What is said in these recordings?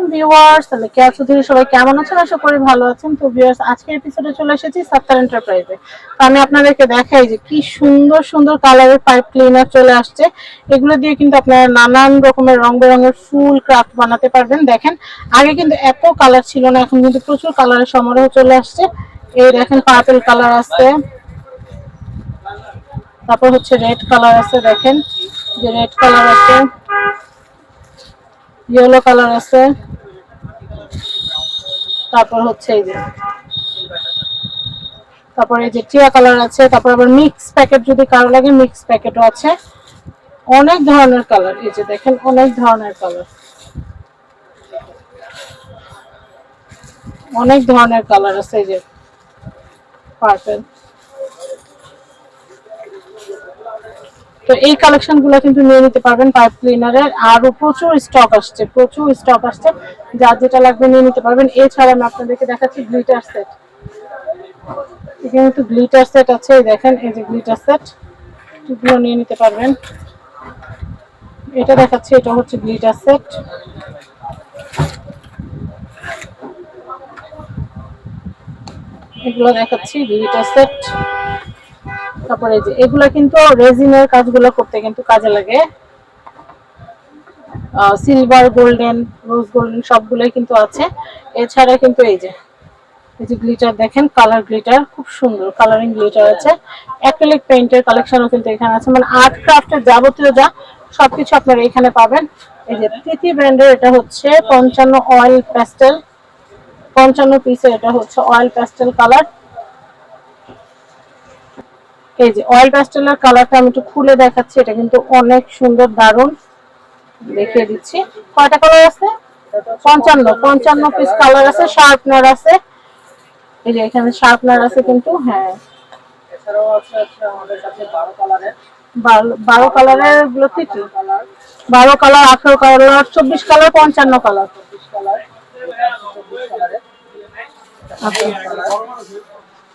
আলাইকুম ভিউয়ার্স, তাহলে কে আছো ধরে সবাই কেমন আছেন? আশা করি ভালো আছেন। তো ভিউয়ার্স, আজকের এপিসোডে চলে এসেছি সাত্তার এন্টারপ্রাইজে। তো আমি আপনাদেরকে দেখাই যে কি সুন্দর সুন্দর কালারের পাইপ ক্লিনার চলে আসছে। এগুলো দিয়ে কিন্তু আপনারা নানান রকমের রং বেরঙের ফুল ক্রাফট বানাতে পারবেন। দেখেন, আগে কিন্তু এত কালার ছিল না, এখন কিন্তু প্রচুর কালারের সমারোহ চলে আসছে। এই দেখেন, পার্পল কালার আছে, তারপর হচ্ছে রেড কালার আছে, দেখেন যে রেড কালার আছে, ইয়েলো কালার আছে, তারপর হচ্ছে এই যে তারপরে এই যে টিয়া কালার আছে, তারপর আবার মিক্স প্যাকেট যদি কারো লাগে মিক্স প্যাকেটও আছে। অনেক ধরনের কালার, এই যে দেখেন অনেক ধরনের কালার, অনেক ধরনের কালার আছে। এই যে পার্পল। তো এই কালেকশন গুলো কিন্তু নিয়ে নিতে পারবেন পাইপ ক্লিনারের। আরো প্রচুর স্টক আসছে, প্রচুর স্টক আসছে, যার যেটা লাগবে নিয়ে নিতে পারবেন। এছাড়া আমি আপনাদেরকে দেখাচ্ছি গ্লিটার সেট। এখানে কিন্তু গ্লিটার সেট আছে, দেখেন এই যে গ্লিটার সেট, এগুলো নিয়ে নিতে পারবেন। এটা দেখাচ্ছি, এটা হচ্ছে গ্লিটার সেট। এগুলো দেখাচ্ছি গ্লিটার সেট। তারপরে যে এগুলা কিন্তু রেজিনের কাজগুলো করতে কিন্তু কাজে লাগে। সিলভার, গোল্ডেন, রোজ গোল্ডেন সবগুলোই কিন্তু আছে। এছাড়া কিন্তু এই যে গ্লিটার দেখেন, কালার গ্লিটার, খুব সুন্দর কালারিং গ্লিটার আছে। অ্যাক্রিলিক পেইন্টের কালেকশনও কিন্তু এখানে আছে, মানে আর্ট ক্রাফটের যাবতীয় যা সবকিছু আপনারা এখানে পাবেন। এই যে তিতি ব্র্যান্ডের, এটা হচ্ছে 55 অয়েল প্যাস্টেল, 55 পিসের এটা হচ্ছে অয়েল প্যাস্টেল কালার। এই যে অয়েল প্যাস্টেলের কালারটা আমি একটু খুলে দেখাচ্ছি, এটা কিন্তু অনেক সুন্দর, দারুণ। দেখিয়ে দিচ্ছি কয়টা কালার আছে। 55 পিস কালার আছে, শার্পনার আছে। এই যে এখানে শার্পনার আছে কিন্তু, হ্যাঁ এছাড়াও আছে আমাদের কাছে 12 কালারের, 12 কালারের গুলো কি কি? 12 colour, 18 colour, 24 colour, 55 colour, 24 colour, 24 কালারের। আচ্ছা,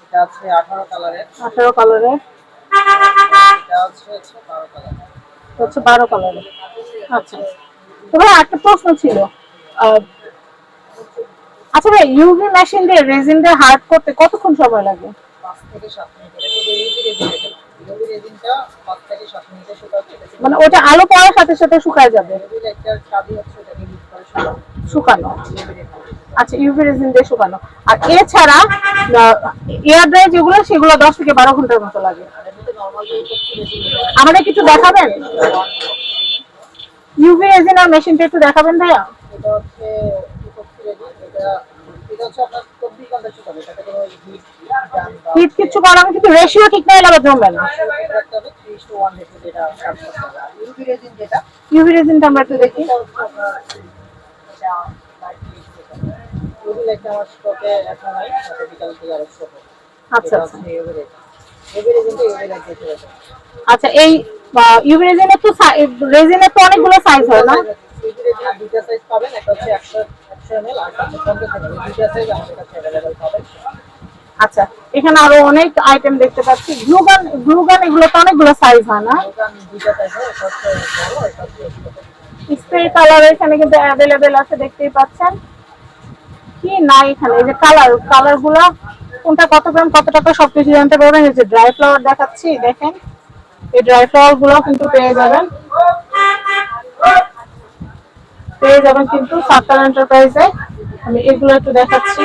এটা আছে 18 কালারের, 18 কালারের, এটা আছে 12 কালারের। হচ্ছে 12 কালারের। আচ্ছা, তো ভাই একটা প্রশ্ন ছিল। আচ্ছা ভাই, ইউভি মেশিন দিয়ে রেজিন দিয়ে হার্ড করতে কতক্ষণ সময় লাগে? 5 থেকে 7 মিনিট। এটা তো ইউভি রেজিন, ইউভি রেজিনটা 5 থেকে 7 মিনিটে শুকাচ্ছে। মানে ওটা আলো পড়ার সাথে সাথে শুকায় যাবে? ইউভি একটা চাবি হচ্ছে, এটাকে ইউজ করে শুকানো। আচ্ছা, ইউভি রেজিন দিয়ে শুকানো। আর এছাড়া এয়ার ড্রাই যেগুলো, সেগুলো 10 থেকে 12 ঘন্টার মতো লাগে। আমাদের কিছু দেখাবেন ইউভি রেজিন আর মেশিনটা একটু দেখাবেন ভাইয়া? এটা হচ্ছে রেজিন, এটা হচ্ছে আপনার 24 ঘন্টা শুকাবে। এটাতে কোনো হিট কিছু করানো, কিন্তু রেশিও ঠিক না হলে আবার জমবে না। রাখতে হবে 3:1 রেশিও, যেটা ইউভি রেজিন, যেটা ইউভি রেজিনটা আমরা একটু দেখি। এটা ইউভি একটা আমার স্টকে এখন নাই, বিকাল থেকে আরো স্টক হবে। আচ্ছা আচ্ছা, ইউভি রেজিনটা ইউভি লাগিয়ে আছে। আচ্ছা, এই ইউভি রেজিনের তো রেজিনের তো অনেকগুলো সাইজ হয় না? ইউভি রেজিনের দুটো সাইজ পাবেন, একটা হচ্ছে 100 ml আর একটা 50 ml। দুটো সাইজ আমাদের কাছে अवेलेबल পাবেন। আচ্ছা, এখানে আরো অনেক আইটেম দেখতে পাচ্ছি। গ্লুগান এগুলো তো অনেকগুলো সাইজ হয় না? দুটো সাইজ হয়, একটা হচ্ছে বড়, একটা হচ্ছে ছোট। স্প্রে কালার এখানে কিন্তু অ্যাভেলেবেল আছে, দেখতেই পাচ্ছেন। কি না এখানে এই যে কালার গুলা কোনটা কত গ্রাম কত টাকা সবকিছু জানতে পারবেন। এই যে ড্রাই ফ্লাওয়ার দেখাচ্ছি, দেখেন এই ড্রাই ফ্লাওয়ার গুলো কিন্তু পেয়ে যাবেন কিন্তু সাত্তার এন্টারপ্রাইজে। আমি এগুলো একটু দেখাচ্ছি।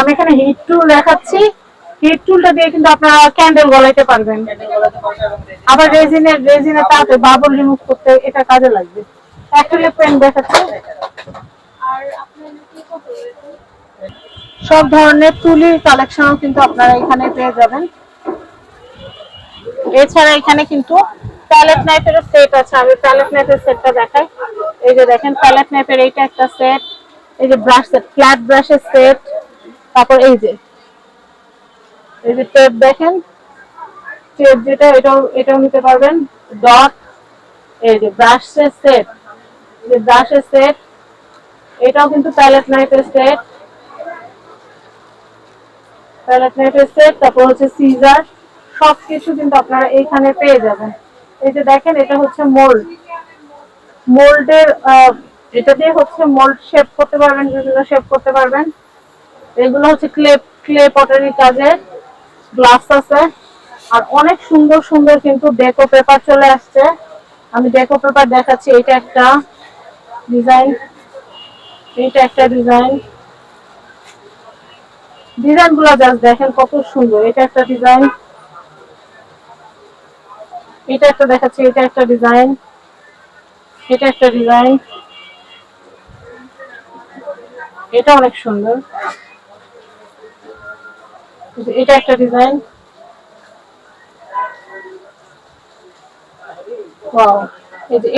আমি এখানে হিট টুল দেখাচ্ছি। হিট টুলটা দিয়ে কিন্তু আপনারা ক্যান্ডেল গলাইতে পারবেন। আবার রেজিনের তাতে বাবল রিমুভ করতে এটা কাজে লাগবে। অ্যাক্রিলিক পেন দেখাচ্ছি। সব ধরনের তুলির কালেকশনও কিন্তু আপনারা এখানে পেয়ে যাবেন। এছাড়া এখানে কিন্তু প্যালেট নাইফের সেট আছে। আমি প্যালেট নাইফের সেটটা দেখাই। এই যে দেখেন, প্যালেট নাইফের এইটা একটা সেট। এই যে ব্রাশ সেট, ফ্ল্যাট ব্রাশের সেট। তারপর এই যে টেপ দেখেন, টেপ যেটা, এটাও নিতে পারবেন। ডট, এই যে ব্রাশের সেট, যে ব্রাশের সেট, এটাও কিন্তু প্যালেট নাইফের সেট, প্যালেট নাইফের সেট, তারপর হচ্ছে সিজার, সবকিছু কিন্তু আপনারা এইখানে পেয়ে যাবেন। এই যে দেখেন এটা হচ্ছে মোল্ড, মোল্ডের এটা দিয়ে হচ্ছে মোল্ড শেপ করতে পারবেন, বিভিন্ন শেপ করতে পারবেন। এগুলো হচ্ছে ক্লে ক্লে পটারি কাজের গ্লাস আছে। আর অনেক সুন্দর সুন্দর কিন্তু ডেকো পেপার চলে আসছে। আমি ডেকো পেপার দেখাচ্ছি। এটা একটা ডিজাইন, এটা একটা ডিজাইন, ডিজাইন গুলো জাস্ট দেখেন কত সুন্দর। এটা একটা ডিজাইন, এটা একটা দেখাচ্ছি, এটা একটা ডিজাইন, এটা একটা ডিজাইন, এটা অনেক সুন্দর, এটা একটা ডিজাইন। ওয়াও,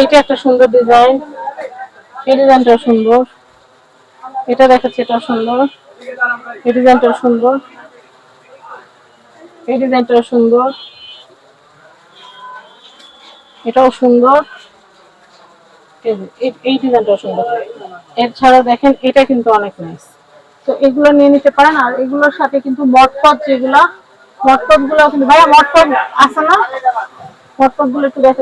এটা একটা সুন্দর ডিজাইন, এই ডিজাইনটা সুন্দর, এটা দেখাচ্ছি, এটা সুন্দর, এই ডিজাইনটা সুন্দর, এই ডিজাইনটা সুন্দর, এটাও সুন্দর, এই ডিজাইনটা সুন্দর। এছাড়া দেখেন এটা কিন্তু অনেক নাইস। তো এগুলো নিয়ে নিতে পারেন। আর এগুলোর সাথে কিন্তু মটপট, যেগুলা মটপট গুলো কিন্তু, ভাইয়া মটপট আছে না? মটপট গুলো একটু দেখে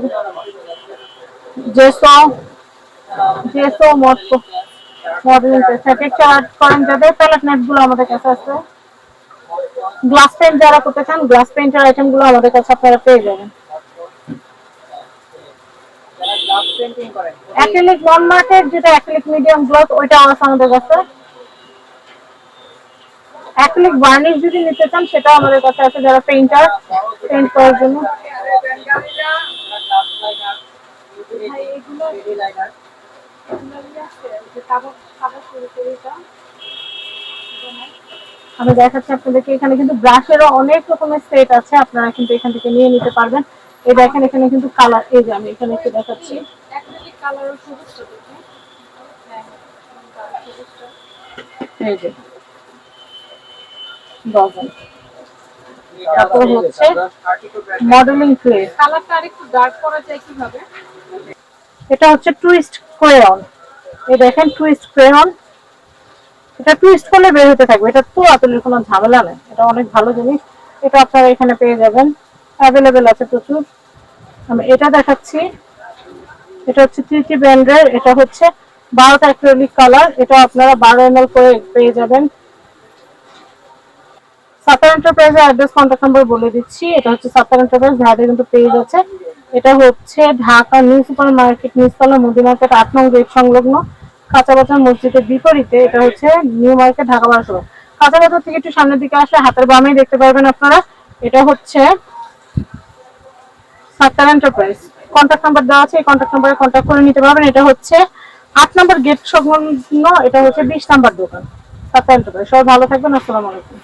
জেসো, জেসো মটপট মডেলিং ফ্যাব্রিক চার্জ করেন যাদের, প্যালেট নেট গুলো আমাদের কাছে আছে। গ্লাস পেইন্ট যারা করতে চান, গ্লাস পেইন্টের আইটেম গুলো আমাদের কাছে আপনারা পেয়ে যাবেন। অ্যাক্রিলিক নন মার্কেট, যেটা অ্যাক্রিলিক মিডিয়াম গ্লস, ওইটা আছে আমাদের কাছে। অ্যাক্রিলিক ভার্নিশ যদি নিতে চান, সেটাও আমাদের কাছে আছে, যারা পেইন্টার, পেইন্ট করার জন্য। আমি দেখাচ্ছি আপনাদেরকে, এখানে কিন্তু ব্রাশেরও অনেক রকমের সেট আছে, আপনারা কিন্তু এখান থেকে নিয়ে নিতে পারবেন। এই দেখেন এখানে কিন্তু কালার, এই যে আমি এখানে একটু দেখাচ্ছি, এই যে ডজন। তারপর হচ্ছে মডেলিং ক্লে, কালারটা আরেকটু ডার্ক করা যায় কিভাবে? এটা হচ্ছে টুইস্ট ক্রেয়ন। এই দেখেন টুইস্ট ক্রেয়ন, এটা টুইস্ট করলে বের হতে থাকবে, এটা তো আসলে কোনো ঝামেলা নেই, এটা অনেক ভালো জিনিস। এটা আপনারা এখানে পেয়ে যাবেন, অ্যাভেলেবেল আছে প্রচুর। আমি এটা দেখাচ্ছি, এটা হচ্ছে 3T ব্র্যান্ডের, এটা হচ্ছে 12টা অ্যাক্রিলিক কালার, এটা আপনারা 12 ml করে পেয়ে যাবেন। সাতার এন্টারপ্রাইজের অ্যাড্রেস, কন্ট্যাক্ট নাম্বার বলে দিচ্ছি। এটা হচ্ছে সাতার এন্টারপ্রাইজ, ভাইদের কিন্তু পেজ আছে। এটা হচ্ছে ঢাকা নিউ সুপার মার্কেট, নিউতলা মুদি মার্কেট 8 নং গেট সংলগ্ন, কাঁচা বাজার মসজিদের বিপরীতে। এটা হচ্ছে নিউ মার্কেট, ঢাকা 12। কাঁচা বাজার থেকে একটু সামনের দিকে আসলে হাতের বামেই দেখতে পারবেন আপনারা। এটা হচ্ছে সাতার এন্টারপ্রাইজ, কন্ট্যাক্ট নাম্বার দেওয়া আছে, এই কন্ট্যাক্ট নাম্বারে কন্ট্যাক্ট করে নিতে পারবেন। এটা হচ্ছে 8 নম্বর গেট সংলগ্ন, এটা হচ্ছে 20 নাম্বার দোকান, সাতার এন্টারপ্রাইজ। সবাই ভালো থাকবেন, আসসালামু আলাইকুম।